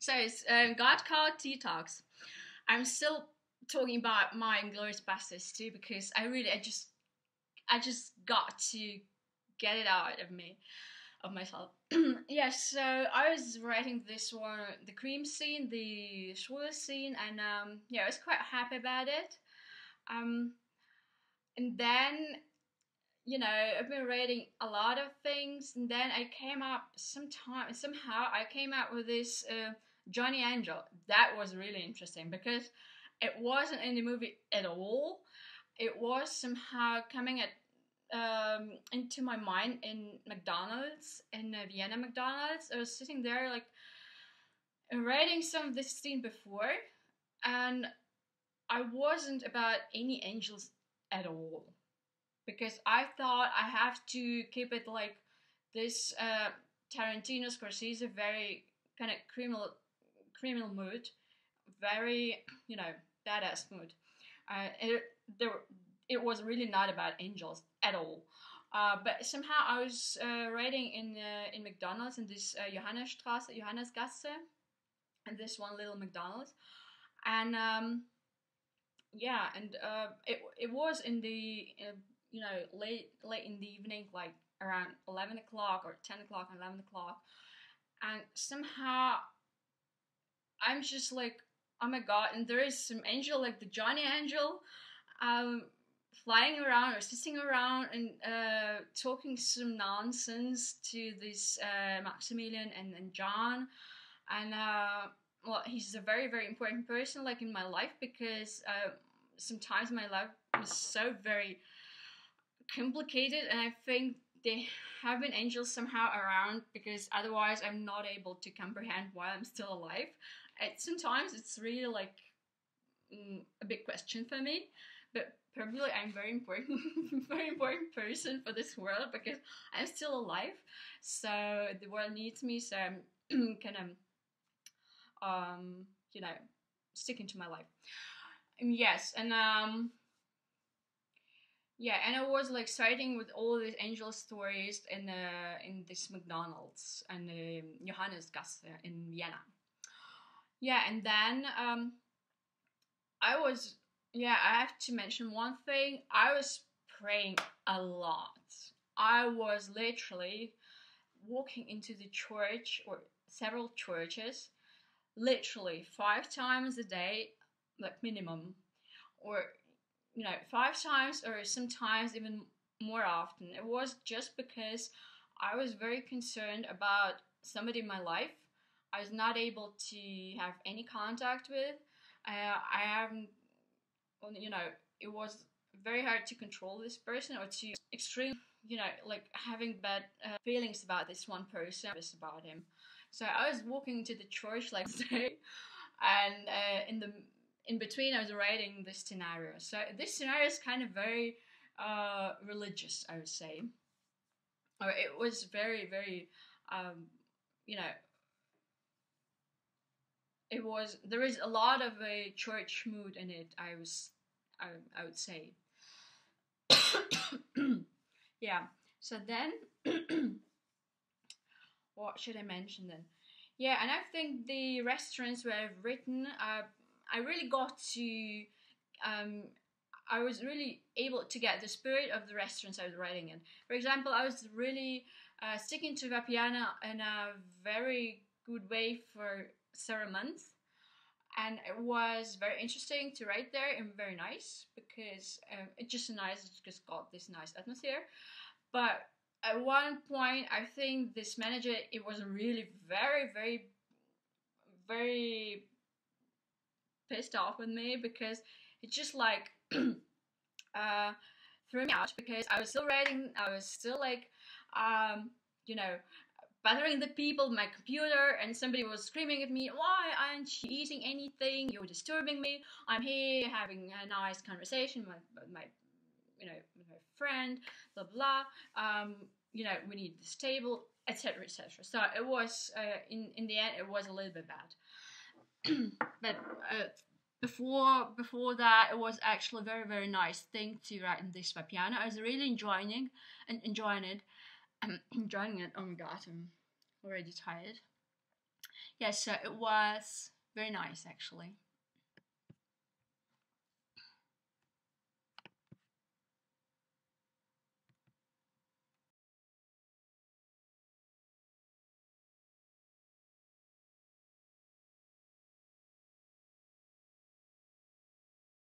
So it's God Called Detox. I'm still talking about my Inglorious Bastards-2 because I just got to get it out of me, of myself. Yeah, so I was writing this one, the cream scene, the schwul scene, and yeah, I was quite happy about it. Um, and then I've been reading a lot of things, and then I came up somehow I came up with this Johnny Angel. That was really interesting because it wasn't in the movie at all. It was somehow coming at into my mind in McDonald's, in Vienna McDonald's. I was sitting there like writing some of this scene before, and I wasn't about any angels at all, because I thought I have to keep it like this Tarantino Scorsese, very kind of criminal mood, very badass mood. It, there, it was really not about angels at all. But somehow I was writing in McDonald's in this Johannesgasse, and this one little McDonald's, and yeah, and it was in the late in the evening, like around 11 o'clock or 10 o'clock, 11 o'clock, and somehow I'm just like, oh my god, and there is some angel, like the Johnny Angel, um, flying around or sitting around and talking some nonsense to this Maximilian and John, and well, he's a very very important person like in my life, because sometimes my life is so very complicated, and I think they have been angels somehow around, because otherwise I'm not able to comprehend why I'm still alive. Sometimes it's really like a big question for me, but probably I'm very important, very important person for this world, because I'm still alive. So the world needs me. So I'm kind of sticking to my life. And yes, and yeah, and I was like starting with all these angel stories in this McDonald's and Johannesgasse in Vienna. Yeah, and then I was, yeah, I have to mention one thing. I was praying a lot. I was literally walking into the church or several churches, literally 5 times a day, like minimum, or 5 times, or sometimes even more often. It was just because I was very concerned about somebody in my life I was not able to have any contact with. I haven't, well, it was very hard to control this person, or to extreme, like having bad feelings about this one person, about him. So I was walking to the church like today, and in between I was writing this scenario. So this scenario is kind of very religious, I would say, or it was very very you know there is a lot of a church mood in it. I would say. Yeah. So then, what should I mention then? Yeah, and I think the restaurants where I've written, I really got to, I was really able to get the spirit of the restaurants I was writing in. For example, I was really sticking to Vapiana in a very good way for several months. And it was very interesting to write there, and very nice, because it's just just got this nice atmosphere. But at one point, I think this manager, it was really very, very, very pissed off with me, because it just like threw me out, because I was still writing, I was still like, you know, bothering the people with my computer, and somebody was screaming at me, why aren't you eating anything? You're disturbing me. I'm here having a nice conversation with my with my friend, blah blah. We need this table, etc., etc. So it was in the end, it was a little bit bad. But before that, it was actually a very very nice thing to write in this piano. I was really enjoying it. I'm enjoying it. Oh my god, I'm already tired. Yeah, so it was very nice actually.